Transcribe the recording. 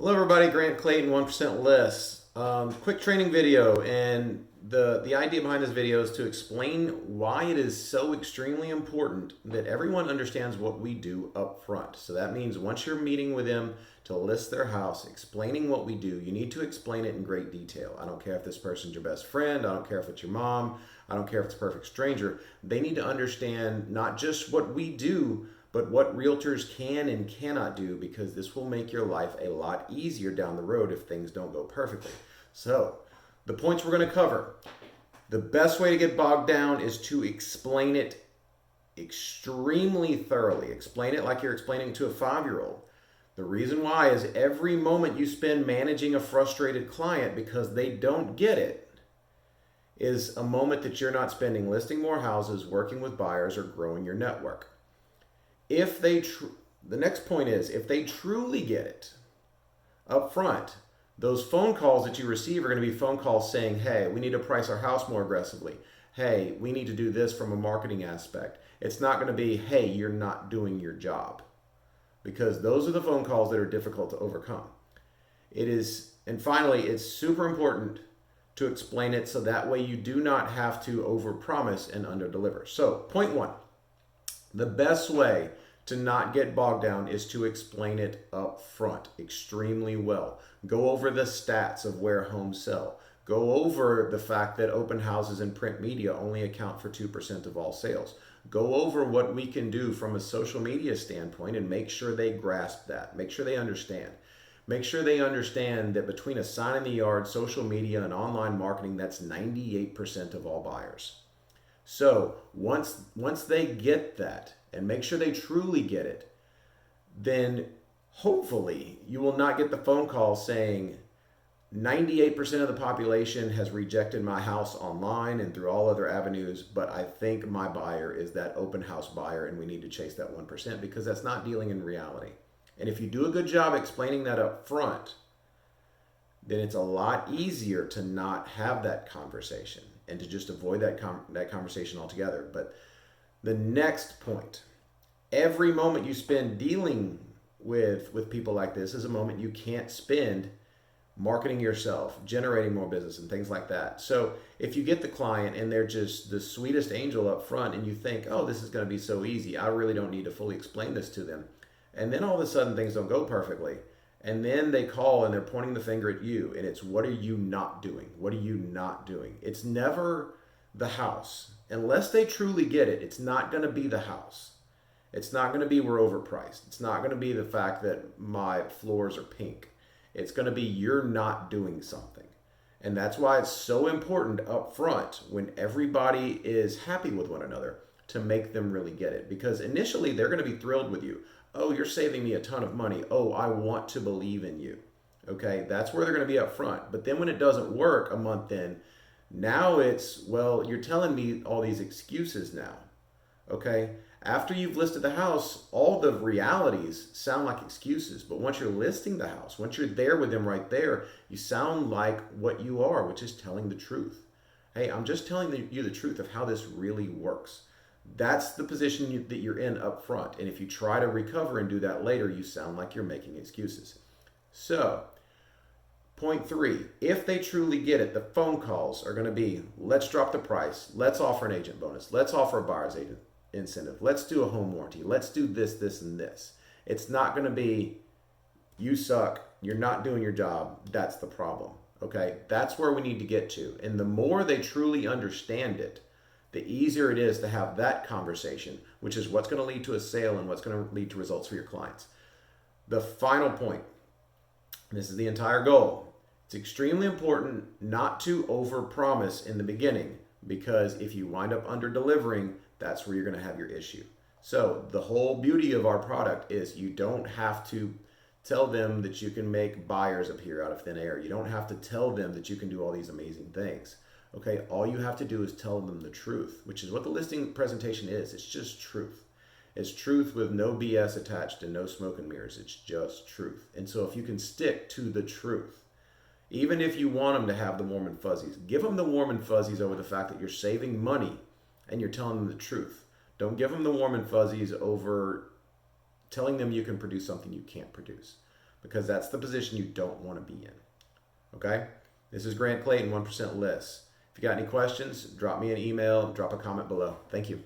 Hello everybody, Grant Clayton, 1% List. Quick training video, and the idea behind this video is to explain why it is so extremely important that everyone understands what we do up front. So that means once you're meeting with them to list their house, explaining what we do, you need to explain it in great detail. I don't care if this person's your best friend, I don't care if it's your mom, I don't care if it's a perfect stranger. They need to understand not just what we do, but what realtors can and cannot do, because this will make your life a lot easier down the road if things don't go perfectly. So, the points we're going to cover. The best way to get bogged down is to explain it extremely thoroughly. Explain it like you're explaining to a 5-year-old. The reason why is every moment you spend managing a frustrated client because they don't get it is a moment that you're not spending listing more houses, working with buyers, or growing your network. If they the next point is, if they truly get it up front, those phone calls that you receive are going to be phone calls saying, hey, we need to price our house more aggressively. Hey, we need to do this from a marketing aspect. It's not going to be, hey, you're not doing your job, because those are the phone calls that are difficult to overcome. And finally, it's super important to explain it so that way you do not have to overpromise and underdeliver. So, point one. The best way to not get bogged down is to explain it up front extremely well. Go over the stats of where homes sell. Go over the fact that open houses and print media only account for 2% of all sales. Go over what we can do from a social media standpoint and make sure they grasp that. Make sure they understand. Make sure they understand that between a sign in the yard, social media, and online marketing, that's 98% of all buyers. So once they get that, and make sure they truly get it, then hopefully you will not get the phone call saying 98% of the population has rejected my house online and through all other avenues, but I think my buyer is that open house buyer and we need to chase that 1%, because that's not dealing in reality. And if you do a good job explaining that up front, then it's a lot easier to not have that conversation and to just avoid that conversation altogether. But the next point, every moment you spend dealing with people like this is a moment you can't spend marketing yourself, generating more business, and things like that. So if you get the client and they're just the sweetest angel up front and you think, oh, this is going to be so easy, I really don't need to fully explain this to them. And then all of a sudden things don't go perfectly. And then they call and they're pointing the finger at you, and it's, what are you not doing? What are you not doing? It's never the house. Unless they truly get it, it's not going to be the house. It's not going to be we're overpriced. It's not going to be the fact that my floors are pink. It's going to be you're not doing something. And that's why it's so important up front, when everybody is happy with one another, to make them really get it. Because initially they're going to be thrilled with you. Oh, you're saving me a ton of money. Oh, I want to believe in you. Okay, that's where they're going to be up front. But then when it doesn't work a month in, now it's, well, you're telling me all these excuses now. Okay, after you've listed the house, all the realities sound like excuses. But once you're listing the house, once you're there with them right there, you sound like what you are, which is telling the truth. Hey, I'm just telling you the truth of how this really works. That's the position that you're in up front. And if you try to recover and do that later, you sound like you're making excuses. So, point three, if they truly get it, the phone calls are going to be, let's drop the price. Let's offer an agent bonus. Let's offer a buyer's agent incentive. Let's do a home warranty. Let's do this, this, and this. It's not going to be, you suck. You're not doing your job. That's the problem. Okay? That's where we need to get to. And the more they truly understand it, the easier it is to have that conversation, which is what's going to lead to a sale and what's going to lead to results for your clients. The final point, this is the entire goal. It's extremely important not to overpromise in the beginning, because if you wind up under delivering, that's where you're going to have your issue. So the whole beauty of our product is you don't have to tell them that you can make buyers appear out of thin air. You don't have to tell them that you can do all these amazing things. Okay, all you have to do is tell them the truth, which is what the listing presentation is. It's just truth. It's truth with no BS attached and no smoke and mirrors. It's just truth. And so if you can stick to the truth, even if you want them to have the warm and fuzzies, give them the warm and fuzzies over the fact that you're saving money and you're telling them the truth. Don't give them the warm and fuzzies over telling them you can produce something you can't produce. because that's the position you don't want to be in. Okay? This is Grant Clayton, 1% List. If you got any questions, drop me an email, drop a comment below. Thank you.